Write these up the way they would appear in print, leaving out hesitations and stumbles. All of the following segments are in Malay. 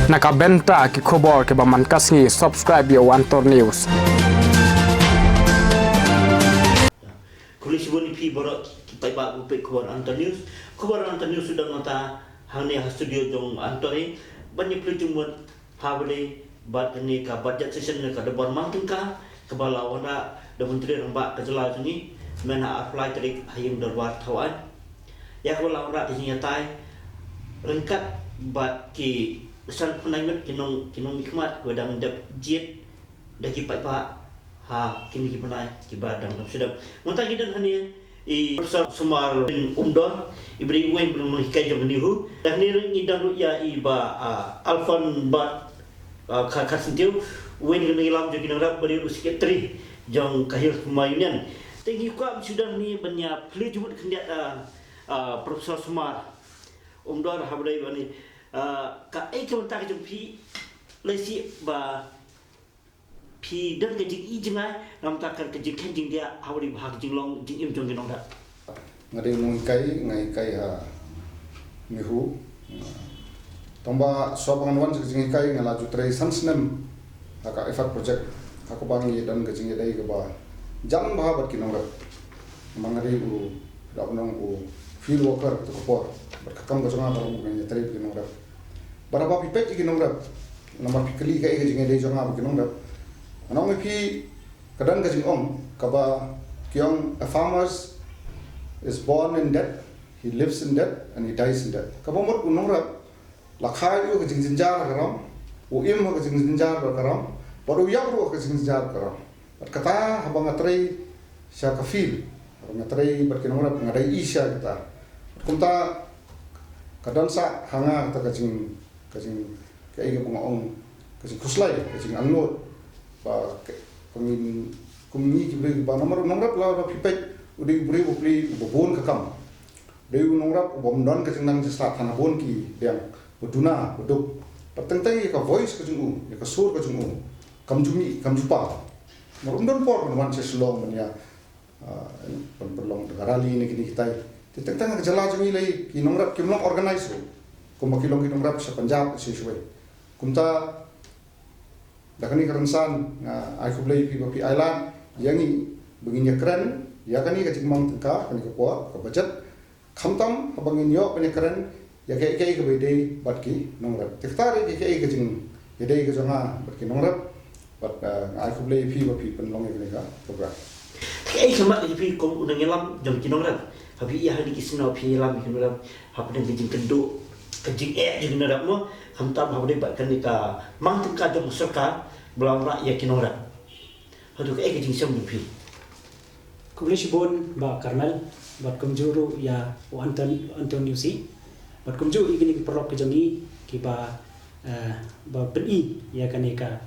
Nakabenta ki khobor ke baman kasngi subscribe yo Antor News. Kulis boni pi borok kita ba upik khobor Antor News. Khobor Antor News sudah nota hangni studio jong Antore banyak pelujung habli bat ni ka budget session ka debar mangkin ka kebala wana da menteri rembak kejela ni mena apply trik hayim darwat thawan ya kebala wana di nyatai rengkat bat ki san penaimet kinong hikmat godang dap jit daki pa ha kini ki penai ki badang sedap monta gidan hani i Profesor Sumar bin Umdor ibri wen belum menghikai jam nihu dan ni ngidang ya iba Alfon bat kasentiu wen ngilam jadi ngarap beri usikit tri jong kahir mayunian tinggi kuat sudah ni banyak peli jumut kendiat Profesor Sumar Umdor hablai bani ka ai ka ta jong pi lesi ba pi dan ke jing i jingai nam ta kan ke jing kan jing dia hawri bahag jing long jing im jong ginong da ngade mung ngai kai ha mihu tomba sobangan wan jing kai ngala jutre sansnem aka effort project aku bangi dan ke jing dai ke ba jam bahabat kinong da mangari u da unong u field worker to ko berkakam ke songa baru ngai tari kinong da berapa pipet kinong da nomor pikeli kai ke jing dai jonga kinong da anong pi kadang ke jing ong kaba kyong a farmers is born in debt, he lives in debt, and he dies in debt. Kapamot unong rap, lakai yo kajing jinjar karam, uim ho kajing jinjar karam, baru yak ro kajing jinjar karam. At kata habang atray siya kafil, habang atray bat kinong rap ngaday isya kita. Kumta kadang sa hanga kata kajing kaya ong kajing kuslay, kajing angnot, ba pangin kumni kibri ba namar unong rap la pipet. Udi beri beli bobon kakam, dari nongrap bomdon kecenang jesta tanah bon ki yang beduna beduk, pertentang ya ka voice kecengu, ya ka sur kecengu, kamjumi kamjupa, merundon por penuan seselong menya, perlong negarali ini kini kita, tentang kejala jemi lagi, ki nongrap kimlong organize lo, kumakilong ki nongrap sa Punjab sesuai, kumta, dakani kerensan, aku beli pi island, yangi begini keren. Ya kani ka jingmang tengka kani ka kuat ka budget khamtam habangin yo kani keren ya kai ka bede batki nongrap tiftari kai ka jing yedai ka jonga batki nongrap bat ai ku blei pi penlong kani ka program kai sama pi kom unang ngelam jom kinong rap habi ya hadi kisna pi lam kinong rap hapden jing keduk kejing jing narap mo khamtam habde bat kani ka mang tengka jom serka belang rak ya kinong rap hadu kai ka jing sam pi Kulish bon ba karmel bat kumjuru ya Anton Newsi bat kumju igini perlok kejangi ki ba beni ya kanika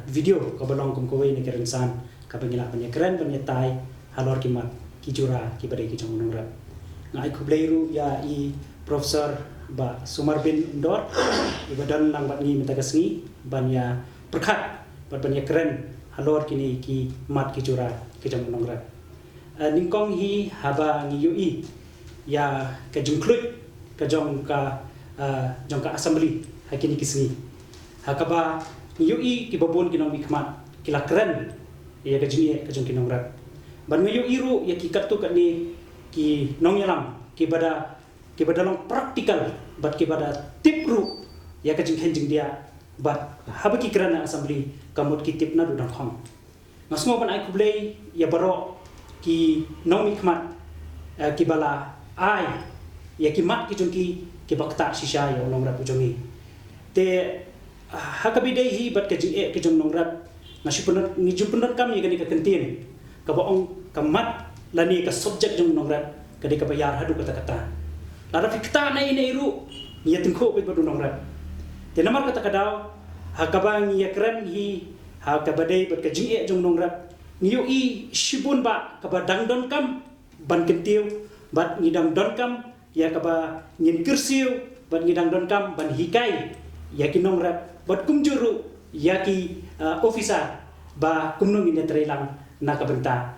video ka balong kum kowe ni kerensan ka pengila panya keren panya tai halor kimat ki jura ki bade ki jong nongra ngai kubleiru ya i Profesor ba Sumar bin Umdor ibadan lang bat ni metagasngi ban ya perkat bat panya keren halor kini ki mat ki jura kejam nongrat ningkong hi haba ngiyui ya kejungklut kejong ka assembly hakini kisni hakaba ngiyui ki babon kinong mikmat kila keren ya kejungi kejong kinongrat ban ngiyui ru ya ki katu kani ki nongyalam ki bada long praktikal bat ki bada tip ru ya kejung henjing dia bat haba ki keren assembly kamut ki tip na dudang khong ngasmo ban ai kublei ya baro ki nong mikmat ki bala ai ya ki mat ki jungki ki bakta shisha ya nong rap jungi te hakabi dei hi bat ka jing ki jong nong rap ngasipun ni jumpun kam ya gani ka kentin ka baong ka mat lani ka subject jong nong rap ka de ka bayar hadu kata-kata lara fikta na ine iru ya tengko bet badu nong rap te namar kata kadaw hakabang ya keren hi ha kabadai bat ka jing jong nongrap niyo i shibun ba kaba dangdon kam ban kentiu bat ngidang don kam ya kaba ngin kursiu bat ngidang don kam ban hikai ya ki nongrap bat kumjuru ya ki ofisa ba kumnong ina trelang na kabenta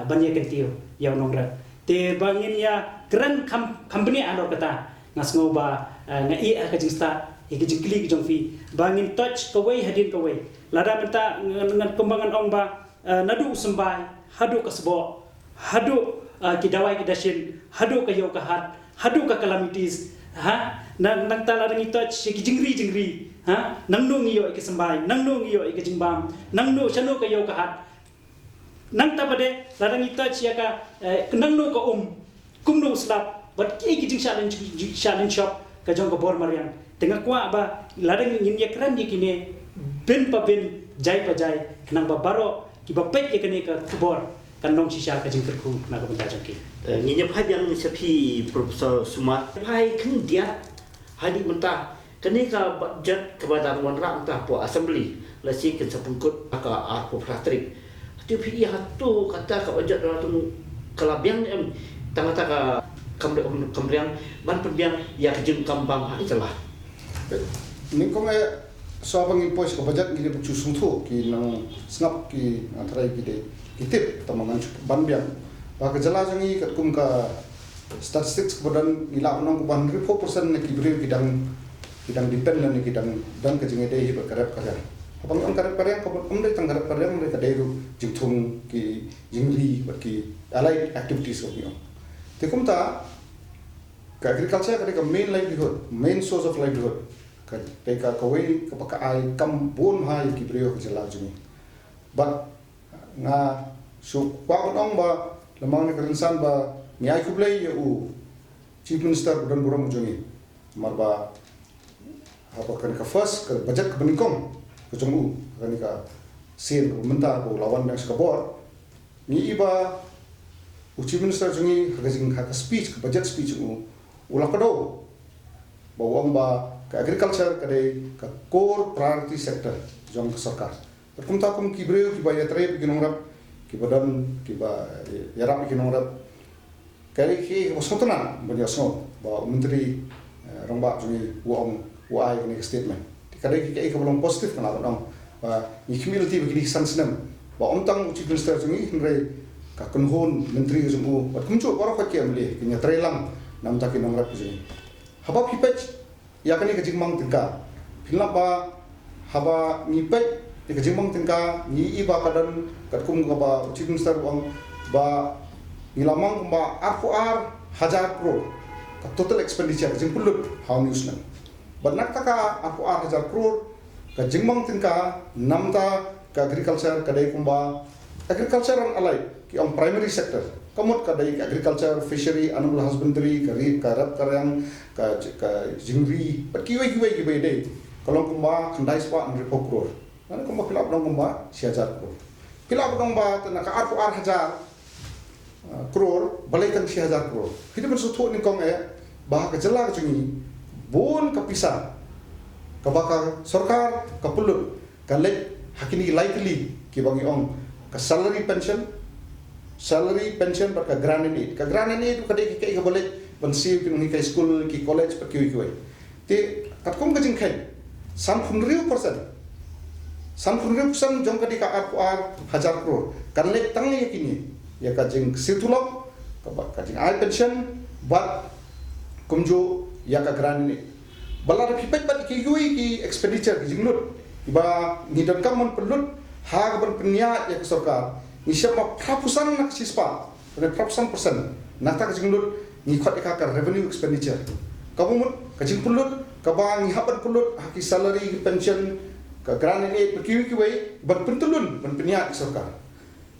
ban ya kentiu ya nongrap te bangin ya keren company ano kata ngasngo ba ngai ka jing sta ikijingkli kijong fi bangin touch kawai hadin kawai lada menta ngan kembangan ong ba nadu sembai hadu kasbo hadu kidawai kidashin hadu kayo kahat hadu ka calamities nang tala ring touch ikijingri nangno ngiyo ikisembai nangno ngiyo ikijingbam nangno chano kayo kahat nang tabade ladang touch yaka nangno ka kumno slap but ikijing challenge shop kajong ka bor marian tengah kwa ba ladang yin yakran yikine ben pa ben jai pa jai nang ba baro ki ba pet yakane ka bor kanong shisha kajing terku na ka benda jangki nginya phai yang sepi Profesor Sumat phai khang dia hadi mentah kene ka budget kepada wanra mentah po assembly lasi ke sepungkut aka arpo pratrik tu pi hatu kata ka budget tu kalabiang tangata ka kambriang ban pendiang ya kejeng kambang hari celah ni ko ngai so bang impose ko budget ni bu sung thu ki nang snap ki atrai ki de kitip tamangan ban biang ba ka jala jangi kat kum ka statistics kemudian ila nang ko ban 4% ni ki bri bidang depend ni kidang dan kejeng de hi ba karap karya abang ang karap karya ko umde tang karap karya umde ka de ru jingthung ki jingli ba ki allied activities ko Tekum ta agriculture ka main livelihood, main source of livelihood. Ka kawai ka pakai kam bon hai ki brio ka jala juni. But nga so pa ong ba lamang ni karinsan ba ni ai kublai u chief minister dan buram juni. Marba apa kan ka first ka budget ka beningkong ka jong kan ka sen ka menta ko lawan yang skabor. Ni iba Chief Minister jungi kagajing haka speech budget speech ulah kado bawang ba ka agriculture kade ka core priority sector jong ka sarkar kum ta kum kibreu ki ba yatre ki nongrap ki badan ki ba yarap ki nongrap kare ki wasotna bani asno ba menteri rongba jungi wa ni statement kade ki ka belum positif kana dong ba ni community bi ki sansnem ba omtang Chief Minister jungi hingre ka kunhon menteri jumu bat kumcu baro ka kemle kinya trelang nam ta kinong rap jini haba pipech ya kani ka jingmang tingka philna ba haba ni pech ka jingmang tingka ni iba kadan kat kum ka ba Chief Minister ba nilamang ba ar 1000 crore ka total expenditure jing pulut how news nan bat nak ta ka ar 1000 crore ka jingmang tingka nam ta ka agriculture kadai kumba agriculture and allied ki ang primary sector kamot kadai agriculture fishery animal husbandry kari karap karyang ka jingri pat kiwai dei kalong kumba khandai spa and repo crore ana kumba pilap dong kumba 1000 crore pilap dong ba tana ka ar 1000 crore balai tang 1000 crore hidup sutu ni kong bah ka jela ka jungi bon ka pisa ka baka sarkar ka pulut ka let hakini likely ki bangi ong ka salary pension bar ka grant aid ka dei ki ka boleh bansi ki ngi ka school ki college pa ki te kat kum ka jing khay sam 100% jong ka di ka ar 1000 crore kan le tang le kini ya ka jing situlok ka jing ai pension bat kumjo ya ka grant aid balar pipet bat ki ki expenditure ki jing lut iba ngidon kam mon pelut ha ban penya ya ka sarkar ni siapa prapusan nak sispa pada prapusan persen nak tak jinglut ni khot ka revenue expenditure kamu kajing pulut ka bang haban pulut haki salary pension ka grant aid perkiwi ban pentulun ban penya sarkar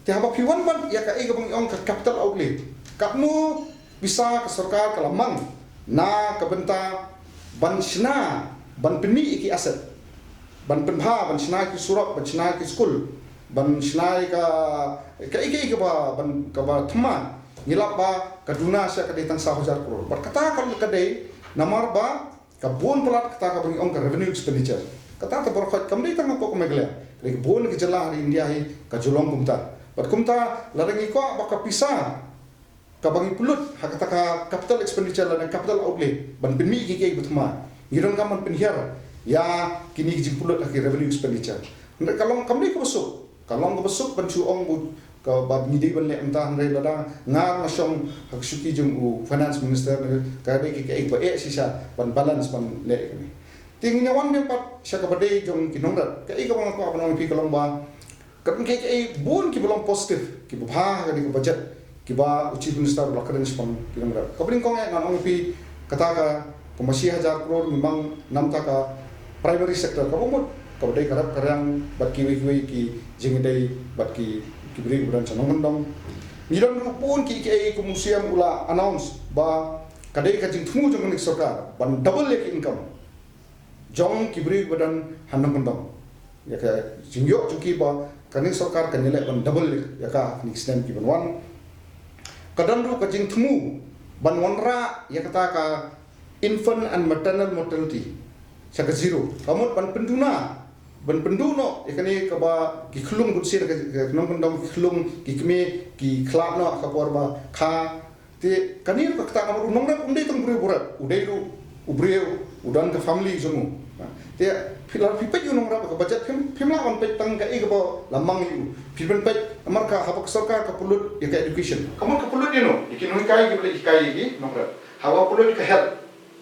ti haba piwan ban ya ka e bang ong ka capital outlay kamu bisa ka sarkar kalamang na ka benta ban sina ban peni iki aset ban penha ban sina ki surat ban sina ki school ban sina ka ike ba ban ka ba thma ngilap ba kaduna sa kaditang 1000 crore bar kata kal kadai namar ba ka bon pelat kata ka bang ong ka revenue expenditure kata ta bar khat kamri tang ko megla ke bon ki jala hari india hi ka julong kumta bar kumta larangi ko ba ka pisa ka bangi pulut ha kata ka capital expenditure la capital outlay ban penmi ki butma ngirong ka man penhiar ya kini jing pulut lagi revenue expenditure kalau kami ke besuk pencu ong ke bab ngidi ban le entah ndai lada ngar na syong hak syuki jung finance minister ka de ki ba sisa ban balance ban le kami tingnya wan mempat siapa badai jong kinongrat kai ka bang apa nang pi kalong ba kan kai bun ki belum positif ki bah ka di budget ki ba chief minister la karen spon kinongrat kabring kong ngan ong pi kata ka pemasi 1,000 crore memang nam ta ka primary sector ka bumut ka badai karap karang bat ki ki jingdai bat ki beri budan sanong dong ngiron pun ki museum ula announce ba kadai ka jing thumu jong nik sarkar ban double lek income jong kibri badan handong kondong ya ka jingyok juki ba kaning sarkar kan nilai ban double ya ka nik stem ki ban wan kadan ru ka jing thumu ban wanra ya kata ka infant and maternal mortality saka zero kamut ban penduno ya kani ka ba ki khulung gutsir ka nong kondong ki khulung ki kme ki khlap no ka por ba kha te kanir ka kata ka nongra undai tong buri burat udai ru ubreu udan ka family jumu te pilar pipet yu nongra ka budget pimla on pet tang ka ig ba lamang yu pipen pet amar ka habak sarkar ka pulut ya ka education kamu ka pulut you know ikin kai ki bele kai gi nongra hawa pulut ka health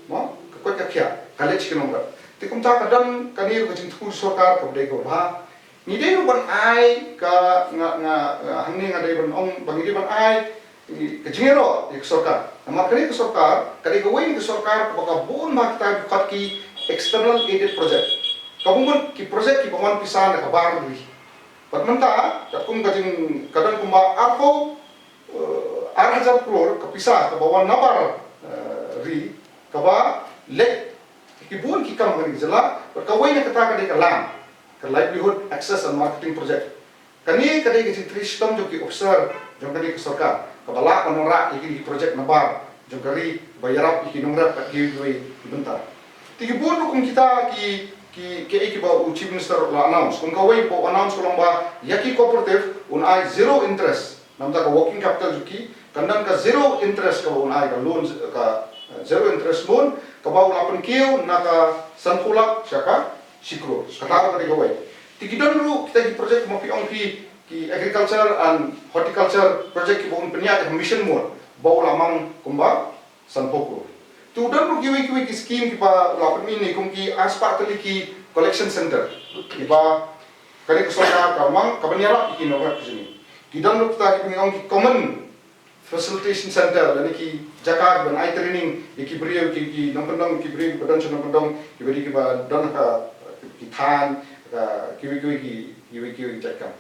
mo ka ka kya college ki nongra te kum ta kadam kanir ka jing thu sarkar ka bele ko ba ni dei ban ai ka nga hangni nga dei ban ong bangi ban ai kejengero di sarkar nama kali ke sarkar kali gawin ke sarkar baka bon makta kat ki external aided project kabungun ki project ki paman pisan ka bar dui patmanta takum kajing kadang kumba arko 1,000 crore ka pisah ka bawan nabar ri ka ba lek ki bon ki kam ngani jela kawin ka ta ka lam ka livelihood access and marketing project kani kadai ke sistem jo ki officer jo kani ke sarkar kabala panora iki project nabar jogari bayarap iki nongra pagi doi bentar tigi bono kum kita ki ba chief minister la announce kun kawai bo announce kolong ba yaki cooperative un ai zero interest namta ka working capital juki kandan ka zero interest ka un ai ka loan ka zero interest loan ka ba ulapan kiu na ka sanpulak syaka sikro kata ka kawai tigi donru kita ki project mo ong ki agriculture and horticulture project ki bon peniat mission mode bau lamang kumba sanpoko tu dan ru kiwi ki scheme ki pa la pemini kum ki aspa tali ki collection center ki pa kare ko soka ka mang ka banyara ki no ka sini ki dan ru ta ki ngong ki common facilitation center dan ki jakar ban ai training ki brio ki nongkondong ki brio badan nongkondong ki beri ki ba dan ka ki than ka kiwi ki jakam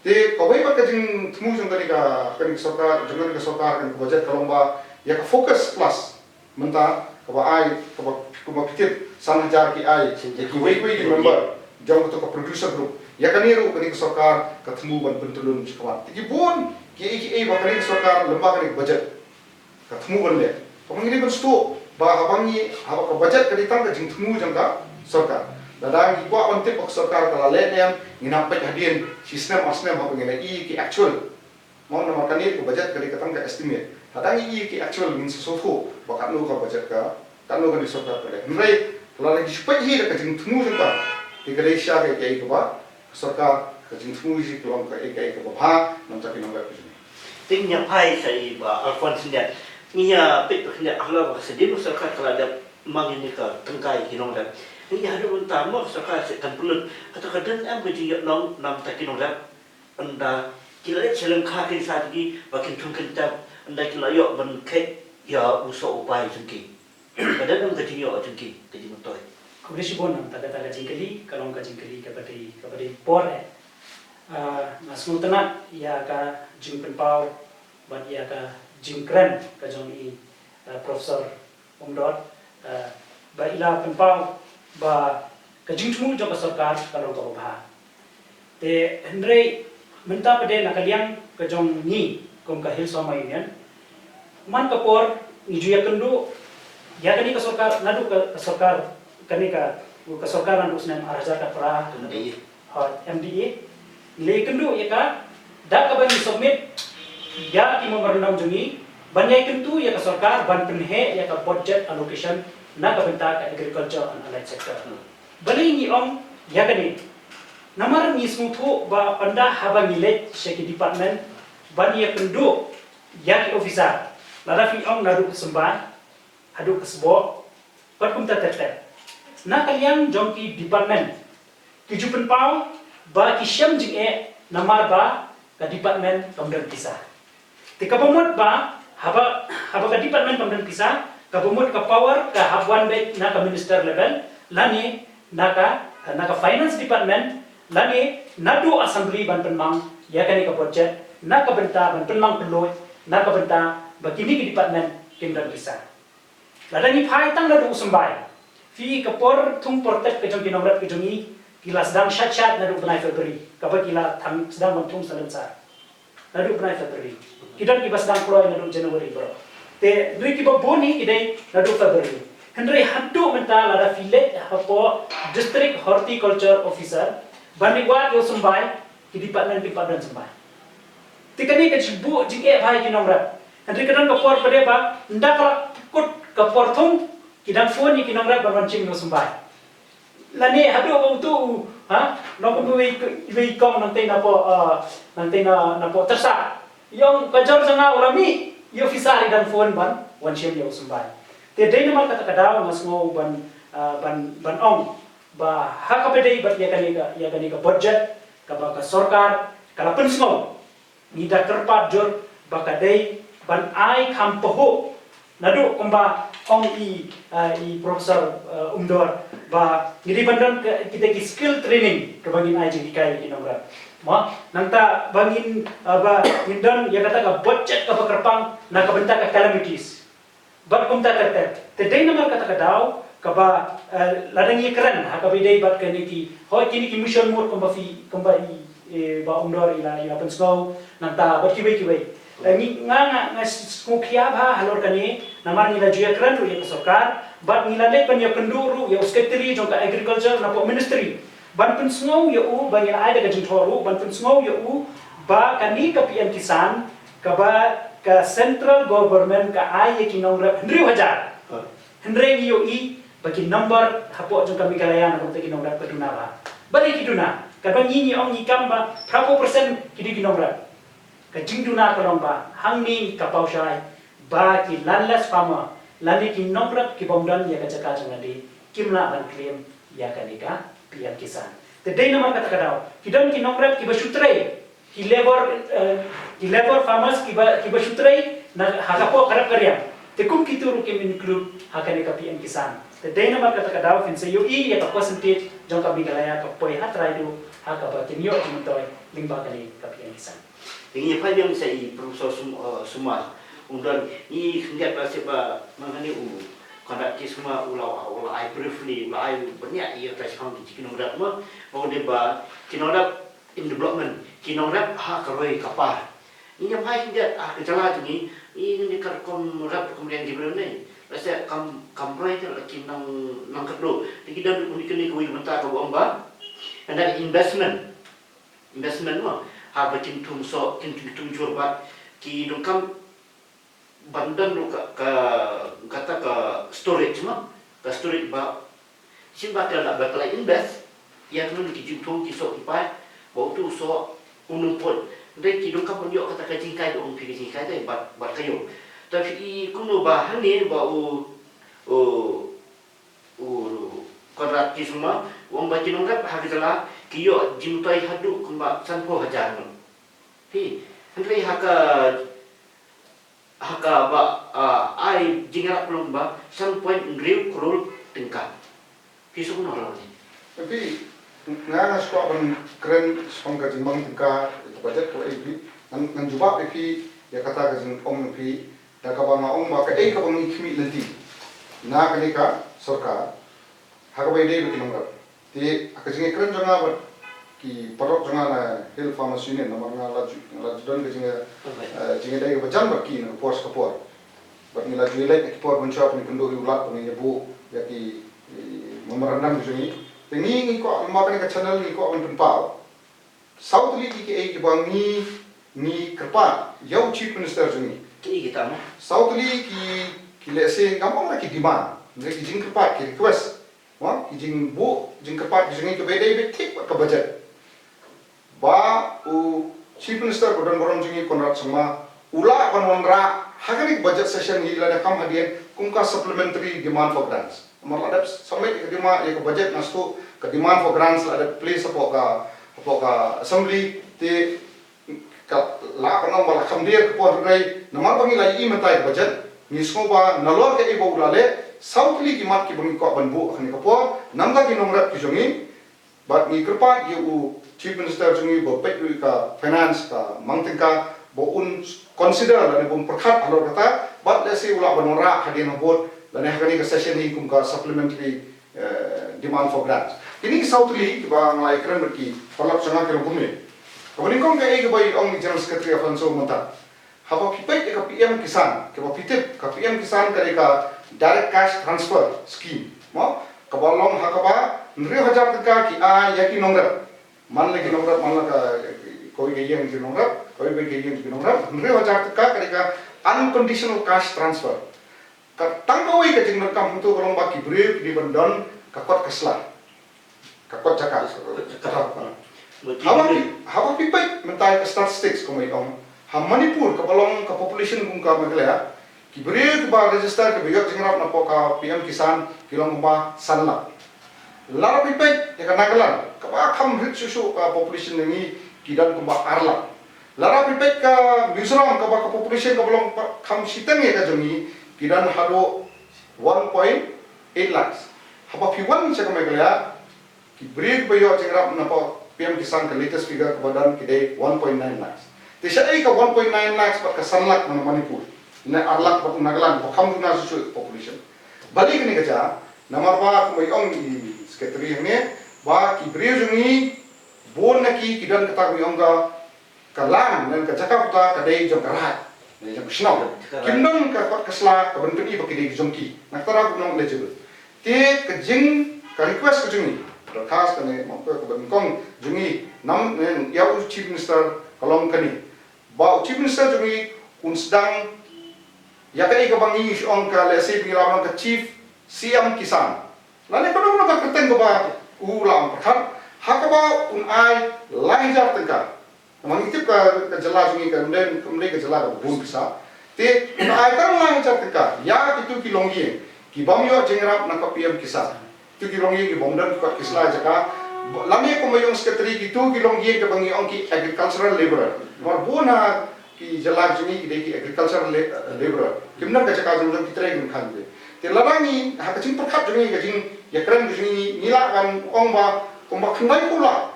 te kawai ba kajing temu jong kani ka sarkar jong ka sarkar kan budget kalomba ya ka focus plus menta ka ba ai ka ba pikir 1,000 ki ai ya ki wei ki member jong to ka producer group ya kani ru kani ka sarkar ka temu ban pentulun sikawat ti bon ki ba kani sarkar lemba kani budget ka temu ban le pamangini ban sto ba habangi haba ka budget kani tang ka jing temu jong ka sarkar dadang ikwa on tip sarkar kala lenem nginampet hadin sistem asnem apa ngena ki actual mau nama kani ko budget kali katang ka estimate dadang ki actual min sofu bakat no ka budget ka tanu ka di sarkar kale nrai kala lagi spai hi ka jing thumu jeng ka ti kale sha ka kai ka ba sarkar ka jing thumu ji klong ka kai ka ba nam ta ki nam ka ji ting nya pai sai ba alfon sinda nya pit khinda ahla ba sedih sarkar kala ada mangini ka tengkai kinong dan ini ada utama sarkar kan pulut kata-kata am gaji long nam takin orang anda kila celeng kaki sadgi bakin tungkin tab anda kila yo ban kek ya uso upai jengki kadang am gaji yo jengki gaji motoy Kubrisi bon nam taga jingkeli kalong ka jingkeli kapati por na sultanat ya ka jingpen pau ban ya ka jingkren ka jong i profesor umdot ba ila penpau ba kajing tumu jo sarkar kalong ka ba te hendrei menta pade nakaliang ka jong ni kom ka hil sama union man ka por ni juya kendu ya kani ka sarkar nadu ka sarkar kani ka sarkaran usnem arja ka pra MDA le kendu ya ka da ka bani submit ya ki memorandum jungi banyai kentu ya ka sarkar ban penhe ya ka budget allocation na kabenta ka agriculture and allied sector bali ni om yakani namar ni smutho ba panda haba ngile sheki department bani ya pendu yak officer lada fi om nadu kesemban adu kesbo pat kumta tete na kaliang jongki department tujuh pau ba kisyam jing namar ba ka department Kementerian Pisah. Ti kabumut ba haba ka department Kementerian Pisah kabumut ka power ka habwan baik na ka minister level lani naka finance department lani nadu assembly ban penmang ya kani ka budget na ka benta ban penmang peloy na ka benta bakini ki department Kementerian Pisah. Ladani phai tang nadu usumbai fi kapor thung portek ke jong kinomrat ke jongi kila sedang syat-syat nadu benai Februari kapa kila tham sedang bantung salemsar nadu benai Februari kidan kiba sedang ploy nadu Januari bro te dui kiba boni kidai nadu Februari hendrai haddu menta lada filet hapo district horticulture officer bandingwat yo sumbai ki department sembai tikani ke jibu jike bhai kinomrat hendrai kadang kapor pade ba ndakala kut kapor thung kidang phone ni kinomrat barwancing yo sumbai lani hadu tu ha no ko we kong nanti na po tersa yung kajor sanga ulami yo fisari dan phone ban wan shem yo sumbai te dai naman kata kadaw mas ngo ban ong ba hakapedei bat ya kani ka budget ka ba ka sarkar kala pensno ni da kerpat jor ba ka dei ban ai kampoho nadu kumba ong profesor umdor ba ngiri bandan kita ki skill training ke bangin ai jing kai kinomra ma nangta bangin ba ngindan ya kata ka budget ka kerpang na ka benta ka calamities bat kumta terter te dai namar kata ka daw ka ba ladang ye keren ha ka bidai bat ka niki hoi kini ki mission mur kumba ba umdor ila pensgo nangta bat kibai ni nga skukia ba halor kani namar nila juya keren ru ya sarkar bat nilale pan ya kenduru ya secretary jong ka agriculture na po ministry ban pun sngow ya ban ya ada ka jinthoru ban pun sngow ya ba kani ka PM Kisan ka ba ka central government ka ay kinong rep 100,000 hendreng yo bagi number hapo jong kami galaya na kontek kinong rep kaduna ba balik kiduna ka ba nyini ong ikam ba 30% kidi kinong rep ka jingduna ka ba hangni ka pausay ba ki lanlas fama lani ki nomrat ki bomdan ya kajaka jangadi kimla ban claim ya kanika PM Kisan te dai nama kata kadaw kidan ki nomrat ki basutrai ki labor farmers ki basutrai na hakapo karap karya te kum ki turu ki include hakanika PM Kisan te dai nama kata kadaw fin sayo ya ka percentage jong ka bigalaya ka poi hatraidu hakaba kinyo jumtoy lingba kali ka PM Kisan Ini apa yang saya Profesor Sumas undan ini nggak pasti ba mangani kada kisma ulau ai briefly ai banyak ia respon di kinongrat ma mau deba kinongrat in development kinongrat ha karoi kapar ini apa hingga kejala ini ini karkom rap kemudian di belum rasa kamrai itu lagi nang kedua dikidan uniknya kuwi mentah ke bomba ada investment mah ha bakin tumso kin curbat ki dongkam bandan lu kata ke storage mah ke storage ba simba kala bakla invest ya nun ki jingtung ki so ipai bau tu so unumpun dai ki dongkam yo kata ka jingkai dong pi jingkai dai bat kayo tapi kuno bahan ni bau kodrat ki semua wong baci nongrap hagala kiyo jimtai hadu kumba sanpo hajar no pi henry haka ba ai jingat pelumba 1.3 crore tingkat pi su no lawan tapi nga sekolah ban keren sekolah jimbang tingkat budget ko ai nan juba pi ya kata ka jing om pi da ka ba ong ba ka ai ka bang ikmi lenti na ka sarkar hakabai dei bikin nggak, ti akajinge keren jangan ber ki parok jangan na hill farmers union nama laju dan kajinge dei bacan berki na pos kapor, ber ni laju ilek kapor mencap ni kendo ulat ni bu ya ki memerendam di sini, tengi ni kok makan ke channel ni kok awan penpal, South li ki bang ni kerpa, yau chief minister sini, ki kita mah South li ki lese gampang lagi demand, mereka jing kerpa ki request wah, jing kepat jing ke beda betik ke budget. Ba chief minister kodan borom jing konrat sama ula kononra hagarik budget session hi lada kam hadian kungka supplementary demand for grants. Nomor ada submit ke dima ya ke budget nastu ke demand for grants ada please support ka assembly ti ka la ka bala khamdir ko rai nomor bangi lai mentai budget ni ba nalor ke ibo ulale southly ki mat ki bangi ko banbu khani ka po namda ki nomrat ki jongi but ni kerpa you chief minister jongi bo pet ka finance ka mangtingka bo un consider dan bo perkhat alor kata but let's say ula banora hadin bot dan hakani ka session ni kum ka supplementary demand for grants kini southly ba ngalai kren berki palak sanga ke bumi kini kong ka ege bai ong general secretary of so monta haba pipai ka PM kisan ke ba pitip ka PM kisan ka direct cash transfer scheme mo ka balong hakaba 9,000 taka ki a yaki nongra man lagi nongra man la ka koi ge yang ki nongra koi be ge yang ki nongra 9,000 taka ka unconditional cash transfer tangkawai ke jengner kam untuk orang baki brief di bandon kakot keslah kakot cakap hawa pipai mentai ke statistics komai om ha Manipur ke balong ke population kum ka maglaya ki brief ba register ke biyak jengrap na ka PM kisan kilong ba sanla lar pipai ya kanagalan ka ba kham rit susu ka population ni kidan kum ba arla lar pipai ka Mizoram ka ba ka population ka balong kham sitang ya ka jongi kidan hado 1.8 lakhs haba piwan ni cakap mereka ki break bayo jengrap na po PM kisan ka latest figure ka badan kide 1.9 lakhs tisha ai ka 1.9 lakhs pat ka sanlak na Manipur na arlak pat nagalan pa kham na su population balik ni kaja namar ba ko ong secretary ne ba ki break jungi bon na ki kidan kata ko ong ka kalang dan ka cakap ta kadai jong karat ne jong snow kimdong ka kot kasla ka bentuk i bakide jongki naktara gunong legible te ka jing ka request ka jungi khas kane mongko ka bengkong jungi nam ya chief minister kalong kani ba chief minister jungi kun sedang ya kai ka bangi ong ka lesi bilang ka chief CM kisan lane kono ka kerten ko ba ulang perkhat hakaba un ai lahjar tengka mangitip ka jela jungi ka kemudian ka jela ka bun bisa te ai kan lahjar tengka ya itu kilongi ki bamyo jengrap na ka PM kisan tu kilongi ki bomdan ka kisla jaka lame ko mayong secretary ki tu kilongi ka bangi ong ki agricultural laborer mar bona ki jela jungi ki agricultural laborer kimna ka jaka jung ki trade kan de te labangi ha ka jing perkhat jungi ka jing ya kren jungi nila kan ong ba khandai pula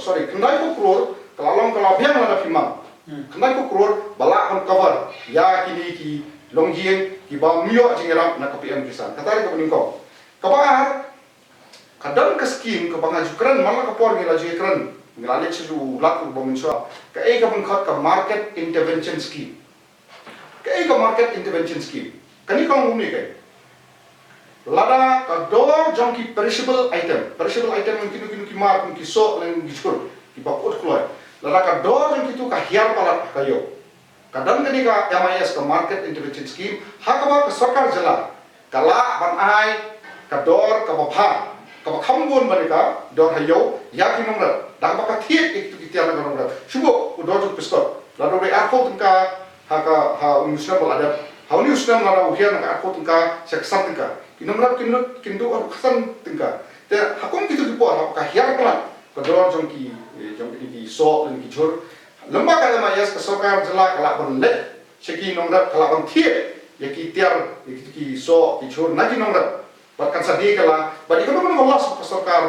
sorry khandai ko kror kalalong kalabiang lana pimang khandai ko kror bala kan cover ya kini ki longjien ki ba mio jingerap na ka PM kisan katari ka beningko kabar kadang ke scheme ke bangaju keren malah ke por ngila ju keren ngila le chu lak bo minso ka e ka bangkhat ka market intervention scheme market intervention scheme kani kong umni kai lada ka dor jong ki perishable item yang kinu ki mar ki so lang giskor ki ba pot kloy lada ka dor jong ki tu ka hiar palat kayo kadang kani ka MIS ka market intervention scheme hakaba ka sarkar jala kala ban ai ka dor ka bapha ka khambun banika dor hayo ya ki nomra dang ba ka thiet ki tu ki tiala nomra shubo dor jong piskot lada be arko tungka ha umusna balada ha umusna lada uhian ka arko tungka seksam tungka kinomra kindu ar khasan tungka te hakum kitu dipo ha ka hiar palat ka dor jong ki so ki jor lamba ka ma yas ka sarkar jala kala ban le cheki nomra kala ban thiet ya ki tiar ki so ki jor na ki nomra bahkan sadi kala badi kono kono Allah ka sarkar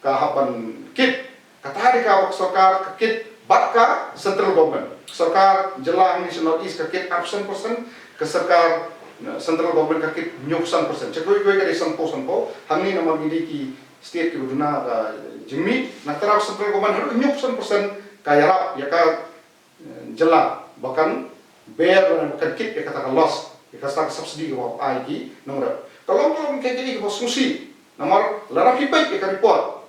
ka hapan kit katari ka sarkar ka kit bakka central government sarkar jala ni north east ka kit absent percent ka sarkar central government ka kit nyuksan percent cekoi koi ka desan po hamni nama midi ki state ki buduna ka jimmi na taraf central government haru nyuksan percent ka yarap ya ka jala bahkan bear dan bahkan kit ya kata loss ya ka subsidi ka ai ki nomor kalau kita jadi ke posisi nomor lara pipai ke report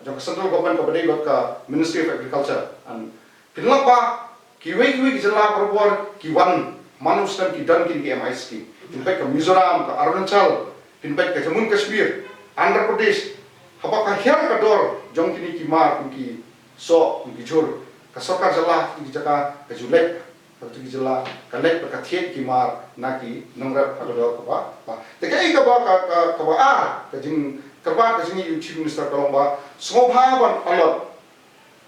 jang central government ka badai ka Ministry of Agriculture and pinlapa kiwi ki jala perbor kiwan manus dan kidan ki MIS ki pinpai ke Mizoram ke Arunachal pinpai ke Jammu Kashmir Andhra Pradesh haba ka hiar ka dor jong kini ki mar ki so ki jor ka sarkar jala ki jaka ka julek waktu jela kalek berkathiet kimar naki nongrap agado kaba tekai kaba kaba kajing kerba kajing chief minister kalomba songhaban alot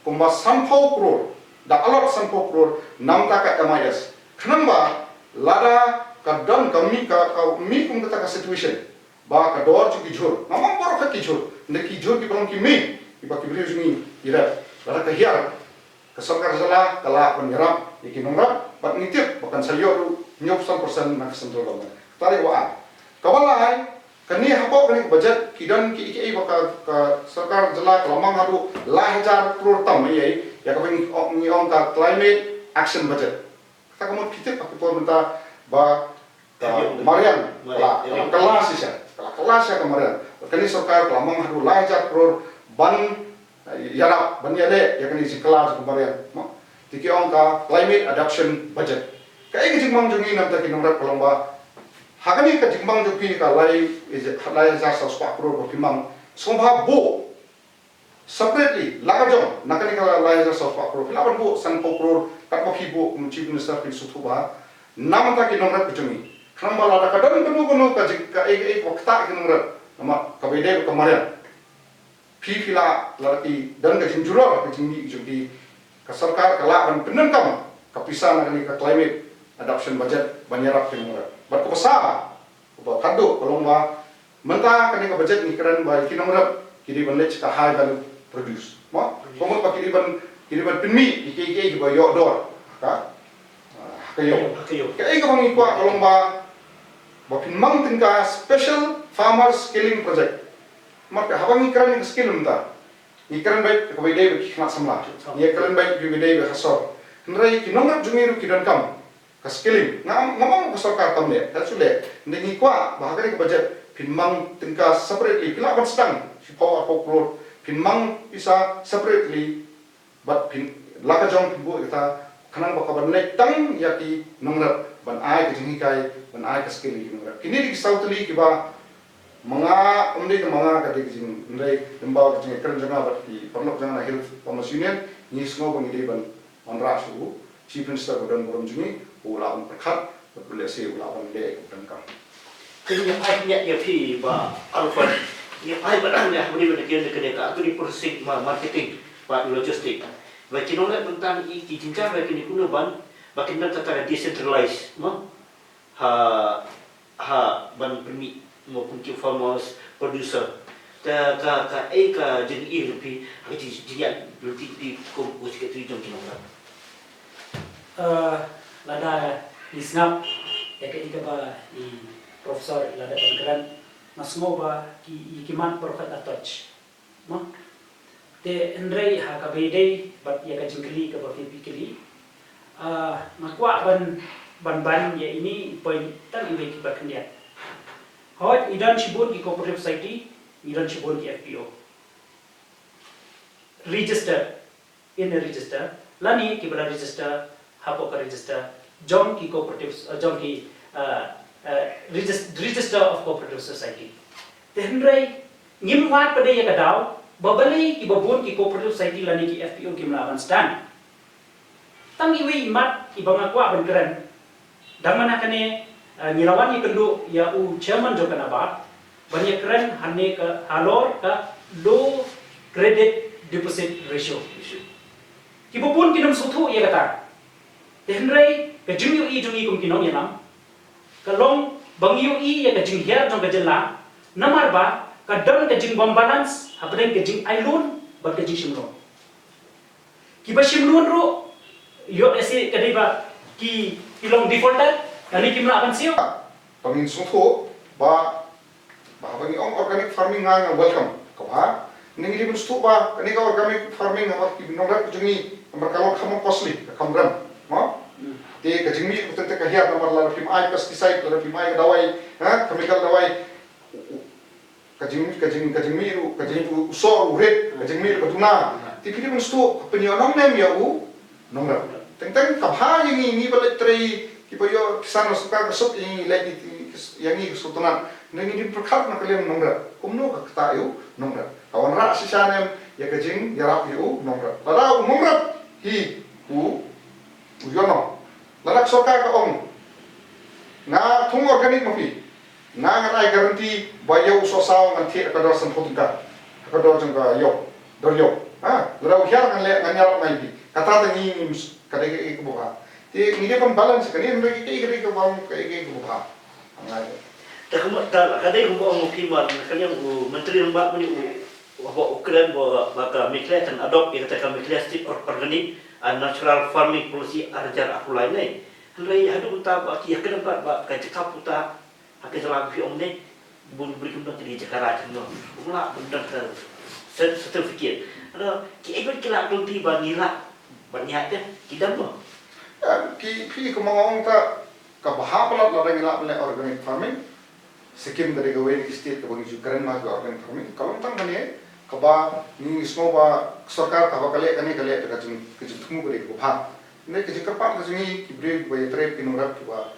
kumba sampau crore da alot sampau crore namta ka MIS khanamba lada kadang kami mi kum kata situation ba kador chu kijur mamam boro ka kijur ne kijur ki belum kimi iba kibri jungi ira lada kahiar kesarkar salah kala penyerap iki nongrap bat nitip bahkan sayo nyop 100% nak sentrol kamu tarik wa kawalai kani hapo kani budget kidan ki iki baka sarkar jela kelamang hadu lahajar crore tam ye ya ka ni on ka climate action budget kita kamu kitip pakai pemerintah ba Marian kelas ya kemarin kani sarkar kelamang hadu lahajar crore ban yarap ban yale ya kani si kelas kemarin tiki angka climate adaptation budget kai ke jingmang jungi nam taki nomrat kolomba hakani ka jingmang jupi ka lai za sa spa crore ko pimang sombha bo separately lagajong nakani ka lai za sa spa crore laban bo san po crore kat mo khibo chief minister pin suthuba nam taki nomrat jungi khamba la ka dan kanu ka jik ka ek wakta ki nomrat nama ka bede kemarin pila laki dan ka jinjuro ka jingi jupi sarkar kalaban penengkam kapisan nakani ka climate adoption budget banyarap timur berkepesa ba kado kolomba menta kani ka budget ni kran ba kinomrap kiri banlech ka high value produce ma komo pa kiri ban pinmi iki ba yo dor ka kayo kai ka bangi kwa kolomba ba pinmang tingka special farmer skilling project maka habangi kran ni skill menta ikan baik ke bidai bagi kena samla ia kalian baik di bidai berhasor nrai kinongrap jungiru kidan kam kaskiling ngamang kasarkar kam le dan sudah ndengi kwa bahagari ke budget pinmang tingka separately pila ban sedang si power crore pinmang isa separately but pin lakajong pinbu kita kanang bakaban naik tang yaki nongrap ban ai ke jingikai ban ai kaskiling nongrap kini di sautli kiba mga umdi ke mga kati kijing ndai lembaga kijing keren janga bat ki perlok janga health commerce union ni semua bang ban onra su chief minister dan borom jungi ulang perkat boleh se ulang le dan kam kini ai nya ya pi ba alfa ni ai barang ya beri beri kene ka tu di proses marketing ba logistik ba kinona tentang i kijingka ba kini kuno ban ba kinna tata decentralized ha ban permi maupun ke farmers producer ka jadi lebih jadi berarti di kompos ke tu jom kinong lada isnap ya ke ba i profesor lada pengkeran masmo ba ki ikiman profet touch ma te ndrei ha ka bede bat ya ka jingkeli ka ba pikeli makwa ban ya ini point tan ibe ki ba kendiat Hot idan shibun ki cooperative society, idan shibun ki FPO. Register in a register, lani ki bala register, hapo ka register, jom ki cooperative, jom ki register of cooperative society. Tehnrai ngim wat pada ya kadau, babali ki babun ki cooperative society lani ki FPO ki melawan stand. Tang iwi mat ibang akwa bengkeran, damana kane Nirawan yang kedua ya chairman jo kana ba banyak keren hane ka halor ka low credit deposit ratio kibupun kinam suthu ya kata tenrai ka jingyu i jungi kum kinong yanam kalong bangyu i ya ka jinghiar jong ka jella namar ba ka don ka jing bom balance hapren ka jing ailun ba ka jing shimron kiba shimron ro yo ese kadiba ki ilong defaulter Kali kimna akan siyo. Pangin sungko ba bangi organic farming nga welcome. Kau ningi limun stu ba kani ka organic farming nga ki binongrat jungi merkalon khamon costly kamram. Ma? Te ka jingmi utente ka hiar namar la pim ai pesticide la pim ai dawai chemical dawai ka jingmi usor uret ka jingmi ka tuna. Ti limun stu penyonom nem ya nongrat. Teng ka ha ni balet trei Kipa yo kisana suka kesut ini lagi yang ini kesutunan. Nengi di perkat nak kalian nongrat. Kumno ka ketayu nongrat. Kawan rak sisanem ya kejing ya rap yu nongrat. Pada nongrat hi yono larak sorkar ka ong nga thung organic mapi nga ngai garanti ba yo so saw ngan thi ka do sam phutun ka do jang ka yo dor yo lara hiar ngan le ngan yal ngai bi kata ta ni ka de ke bu ha ti ni de kon balance ka ni ngi ke ke ba ke bu ha ngai tak kadai kumbu piman kanyang menteri lembak meni bahwa Ukraine bahwa maka mikles dan adopt kita kata mikles organik natural farming policy arjar aku lain ni. Henry hadu kita baki yakin empat bak kacak puta akan selalu fi omne bun beri kumbu jadi Jakarta cendol. Ulah benar kan sertifikat. Ada ki ikut kila dulti banila banyak kan kita mo. Ki pi ko mangong ta ka bahapalat la rengila organic farming Sikkim dari gawain state kabang Ukraine mah organic farming kalau tang kani kaba ni semua ba sarkar kaba kali kani kali ta kajung tunggu beri ko pha ne ke jikar pa kajungi kibre ba trip kinurap ba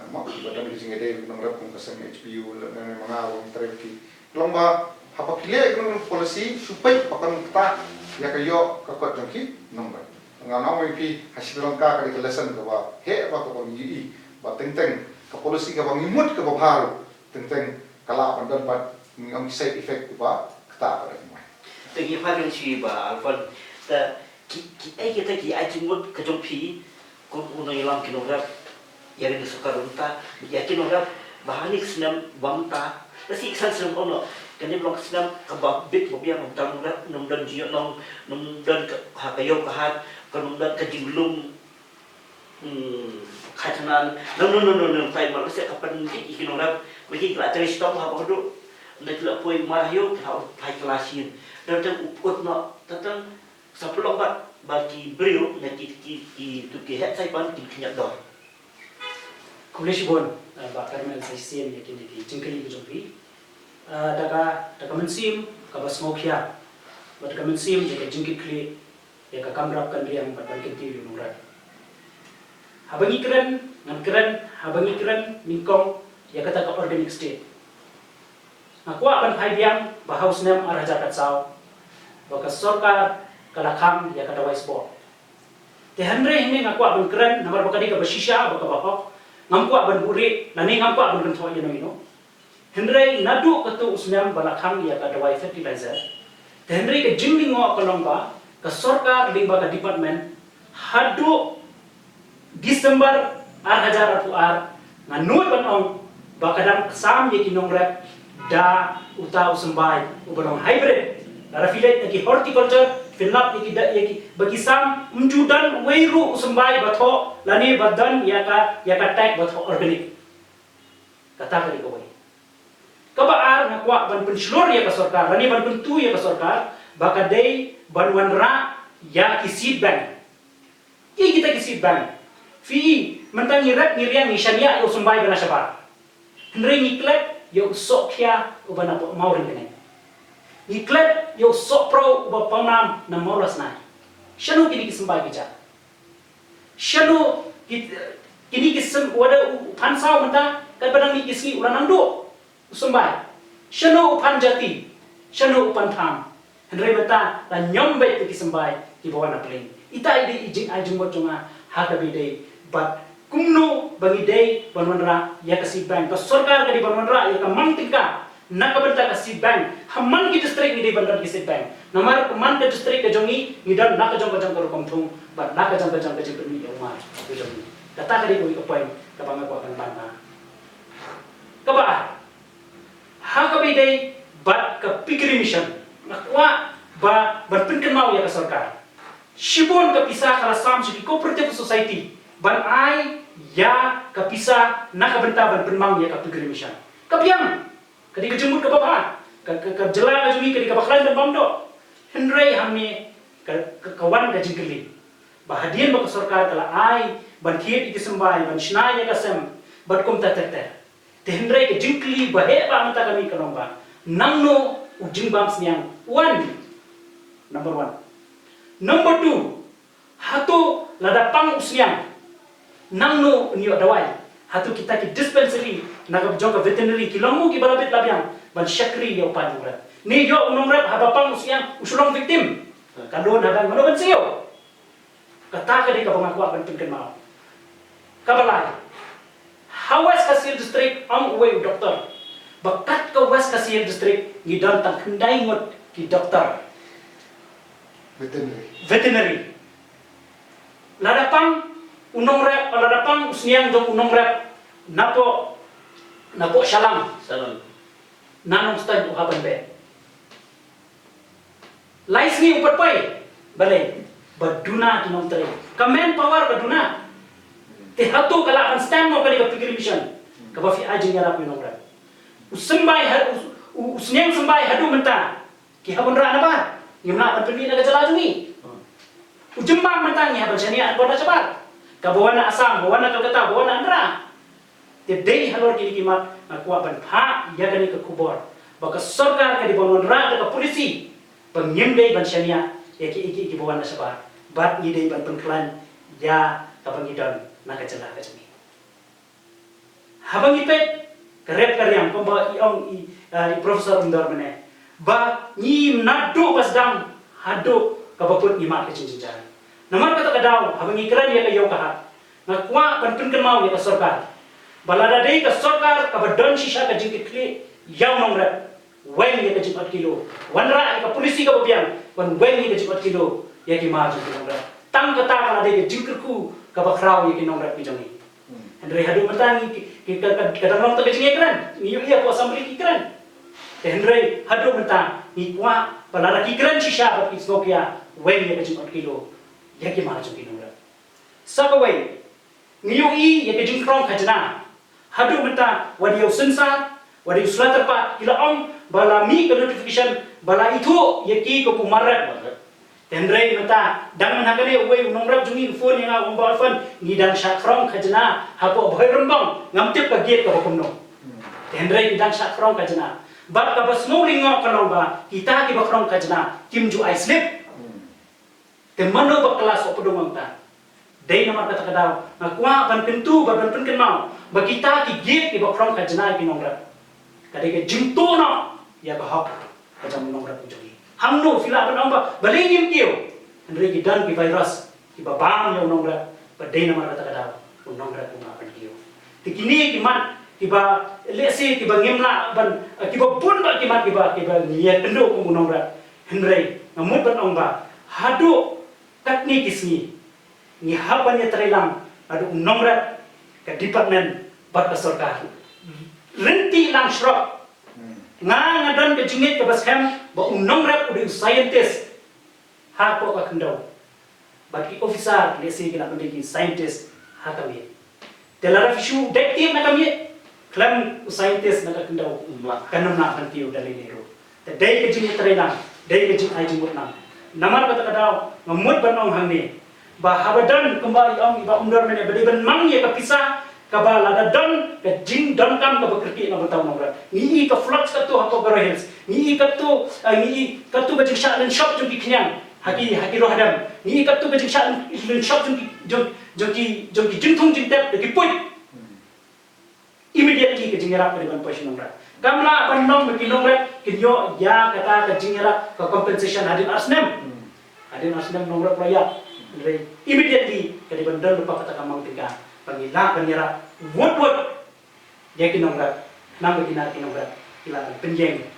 ma ba dan kijing ede kinurap kung kasam HPU ne mga wong trip ki lomba hapa kile kun policy supaya pakan ta ya kayo kakot jangki nomor ngana mo pi hasilan ka kali lesson ka ba he ba ko yi ba teng ka policy ka bang imut ka ba bharu tentang kalau pandang pat mengang side effect tu ba kata pada semua. Tegi paling sih ba alfan ta kita ki ajimut kejompi ko uno ilang kinograf yari ni sokarunta ya kinograf bahani senam bamta nasi iksan senam ono kani blok senam kababit mobiang untang nomdan jiyo nong nomdan hakayo kahat nomdan kajinglum kacanan no tai malu saya kapan ikinograf bagi kelak cari stok apa dulu nak kelak poin marahyo kau pai kelasin dan uput nak tentang sepuluh bat bagi beliau nak ki tu ki het saya pan ki kenyak dor Kulish bon bakar mel sesien yakin di jengkeli bujumpi daga mensim ka basmokia daga mensim jaga jengkeli ya ka kamrap kan riang bat kenti lumrat habangi keren habangi keren mingkong ya kata ka organic state aku akan haidiam bahaus nem arah jakat saw baka sorkar kalakam ya kata wisebot te andre ini ngaku akan keren namar baka di ka basisha baka bahok ngamku akan buri nani ngamku akan gentho ino Henry nadu katu usnem balakam ya kata wi fertilizer te Henry ke jingling ngo kalomba ka sorkar limba ka department hadu Desember ar nganut banong bakadang sam ye kinongrep da utau sembai ubalong hybrid dara filet ki horticulture finlap ki bagi sam umjudan weiru sembai batho lani badan ya ka tag batho organic kata kali ko wei kabaar na kwa ban penslor ya ka sarkar lani ban pentu ya ka sarkar bakadei banwanra ya ki seed bank kita ki seed bank fi mentang ngirat ngiriang nishania yo sumbai bana sabar Henry ngiklet yo sok kia ubana mau rin ngiklet yo sok pro uba paunam na maulas nai shanu kini kisumbai bija shanu kini kisum wada pansau menta kan padang ni kisi ulanang do sumbai shanu panjati shanu pantam Henry beta la nyombe tu kisumbai di bawah na plane ita ide ijing ajung boconga hakabe but kumno bagi day banwanra ya kasi bank to sarkar kadi banwanra ya ka mantika nakabenta kasi bank hamman ki district ni day bandar kasi bank namar man ke district ke jongi ngidan nakajong ko komthung but nakajong ke jipni ya umar ke jongi kata kadi ko point kapanga ko akan banta kaba hakabe day but ka pikiri mission nakwa ba berpinkan mau ya ka sarkar shibon ka pisa kala sam si cooperative society ban ai ya kapisa nakabenta ban penmang ya kapigri mission kapiang kadi kejemut ke bapa ke jela ke jumi kadi ke baklan dan bamdo Henry hamni kawan ke jingkeli bahadian bak sarkar kala ai ban kiet iki sembai ban shnaya kasem bat kom ta te Henry ke jingkeli bahe ba mata kami kalomba nangno ujing bam sniang number 1 number 2 hatu lada pang usniang nangno niyo dawai hatu kita ki dispensary nagab jonga veterinary ki lamu ki balabit labiang ban syakri yo panura ni yo unongrat habapang usiang usulong victim kalon hadang mano ban siyo kata ka di ka pangakuan ban pingken mau kabalai West Kasil district ang uwe doktor bakat ka West Kasil district gidan tang hendai ngot ki doktor veterinary ladapang unong rep ladapang usniang dong unong rep napo salam nanong stad uhaban be laisni upat pai bale baduna tinong tere kamen power baduna te hatu kala kan stand mo kali ka pikir mission ka ba fi ajing yarap minong rep usembay usniang sembay hadu menta ki habon ra na ba ngimna kan pili na gajala jumi ujemang menta ni haban shania boda sabar ka bawana asam bawana kalkata bawana andra te dei halor kini kimat akwa ban pha ya gani ka kubor baka sarkar ka di bonon ra ka polisi pengimdei ban shania iki bawana sabar bat ni dei ban penklan ya kabang idon na gajala ka jumi habang ipet karep karyam pembawa iong profesor undor mene ba ni nadu pasdam hadu kabaput ni mak kecing jari namar kata kadau habang ikran ya kayo kahat ngakwa pantun mau ya ka sarkar balada dei ka sarkar kabadon shisha ka jingkit kli yaw nongret wen ya ka jing 4 kilo wanra ka polisi ka babiang wan wen ya ka jing 4 kilo ya ki ma jing nongret tang kata kala dei ka jingkerku ka bakraw ya ki nongret ki jangi Henry hadu mentang kadang orang tak kecing ikran ni iya ko assembly ikran Henry hadu mentang ni kwa balada ikran shisha ba ki skopia wen ya ka jing 4 kilo ya ki ma jing nongret sakawai niui ya kejing krong kajana hadu menta wadiau sensa wadiau selatepat kila om bala mi ke notification bala itu ya ki ko pumarat tenrei menta dang menakane uwe nomrap jungi phone yang om ba phone ni dang syak krong kajana hapo bhai rembang ngamtip ka giat ka hukumno tenrei dang syak krong kajana bat ka basmo lingo kalong ba kita ki ba krong kajana kimju I slip temano ba kelas opodong ta dei namar kata kadau ngakwa ban pintu ban penken mau bagita ki git ki bakrong ka jana ki nongrat kade ke jingto no ya ka hak ka jam nongrat ku jogi hamno fila ban amba balingim kiyo andre ki dan ki virus ki babang yo nongrat ba dei namar kata kadau nongrat ku ngapan kiyo tikini ki man ki ba lesi ki ba ngimna ban ki ba bun ba ki man ki ba niat endo ku nongrat andre ngamut ban amba hadu katni kisni ni habannya terelang ada nongrat ke departemen bat ke sarkar renti lang shrok ngadon ke jingit ke baskem ba nongrat udah scientist ha ko ka kendau bagi officer lesi kena pendeki scientist ha kami telara fishu dekti na kami klam scientist na ka kendau kanam na kantiu dari nero te dei ke jingit terelang dei ke jing ai jingut nam namar kata kadau ngamut banong hangni bahabadan kembali om iba undar mene bedi ben mang ye kapisa kabala da don ke jing don kam ka bekerti na bertahun nongrat ni ka flux ka tu hapo hills ni ka tu bajing sha dan shop jung ki knyang haki roh hadam ni ka tu bajing sha dan shop jung ki jing thung jing tap ki poi immediately ke jing rap bedi ban poison nongrat kamla ban nong ki nongrat kinyo ya kata ke jing rap ka compensation hadin asnem nongrat raya immediately kadi bandar lupa kata kamang tiga pangila penyerap wot ya kinongrat nang begina kinongrat kila penjeng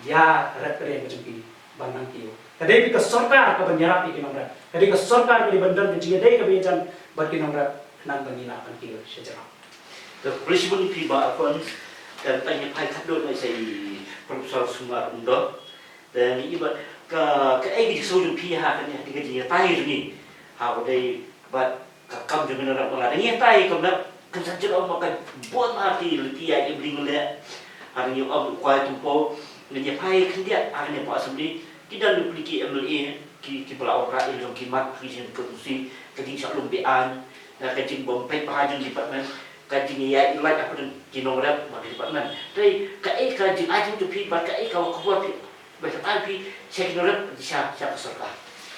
ya rat kare macam ini banang kiyo kadi ke sarkar ka penyerap kinongrat kadi ke sarkar kadi bandar ke jidai ka bejan bat kinongrat nang begina pan kiyo sejarah the principal piba akon dan tanya pai kadon ai sai profesor Sumar Undo dan iba ke ai sojung pihak kan ya digaji tai ni how they but kam jeng na ra ni tai kam na kan sajud om makan bon arti leti ya ibling le hari ni om kwai tumpo ni pai kan dia hari ni pa assembly kita dupliki MLA ki pela ora ilong kimat vision produksi kading sak lumbian na kading bom pai pahajun department kading ya ilai apa dan kinongrat ma department dai ka jing ajung tu pi ba ka ka ko pi ba ta pi sekinorat sya sarkar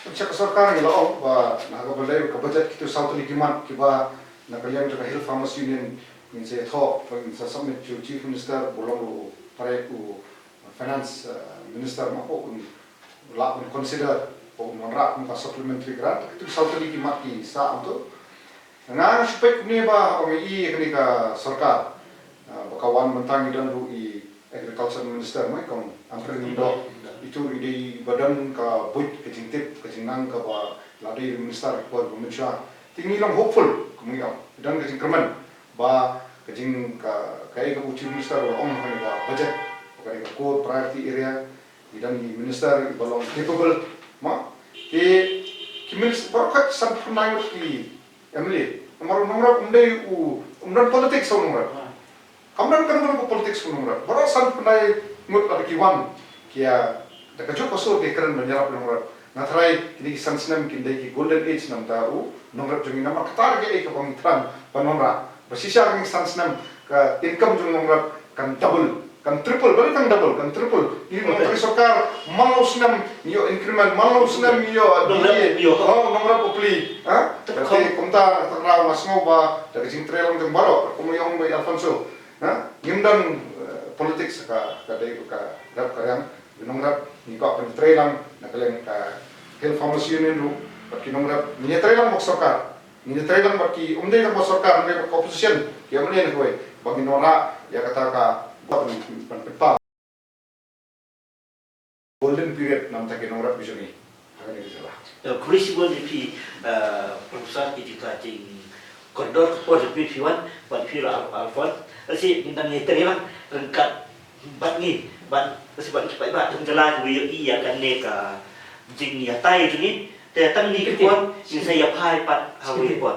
Cak sarkar ila om ba naga balai ka budget kitu South Likiman kiba nakalian ka Hill Farmers Union min se tho in sa summit to chief minister bolong pare ku finance minister ma ko la consider o monra ka supplementary grant kitu South Likiman ki sa amto Ngang spek ni ba ang i kini ka sarkar bakawan mentang idan ru i agriculture minister mai kong ampre indo itu ide badan ka buit ke jingtip ke jingnang ka ba ladi minister ko Indonesia tinggi lang hopeful kumi dan ke jingkerman ba ke jing ka kai ka uchi minister wa ong kani ka budget kai ka core priority area idan i minister balong capable ma ke minister barakat sam punai ki emily nomor umdai umdan politik so nomor kamran kan politik so nomor barasan punai ngut ada kiwan kia da kajo koso ke keren menyerap nomor natrai kini kisan senam kindai ki golden age nam tahu nomor jungi nama ketar ke ke pangitran panomra basisya kini kisan senam ka income jung nomor kan double kan triple balik kan double kan triple ini menteri sokar malau senam yo increment malau senam yo nomor populi ha berarti kumta terlalu masmo ba dari sing trelang jung baro kumuyong bay Alfonso ha ngimdan politik ka dai ka dap karang nomor ni ko pen trelang nakaleng ka Hill Farmers Union lu baki nomor ni trelang mok sokar ni trelang baki umdai ka sokar ngai opposition ya mene ko bagi nora ya kata ka penpeta golden period nam take nomor bisa ni hari ini salah Kulisi boleh pi perusahaan edukasi kondor boleh pi fiwan buat fira alfon asi bintang ni terima rengkat bat ni bat sebab supaya bat menjelaskan dia iya kan neka jing ya tai tu niแต่ตั้งนี้ก็ควรมีสยบายปัดเอาไว้ก่อน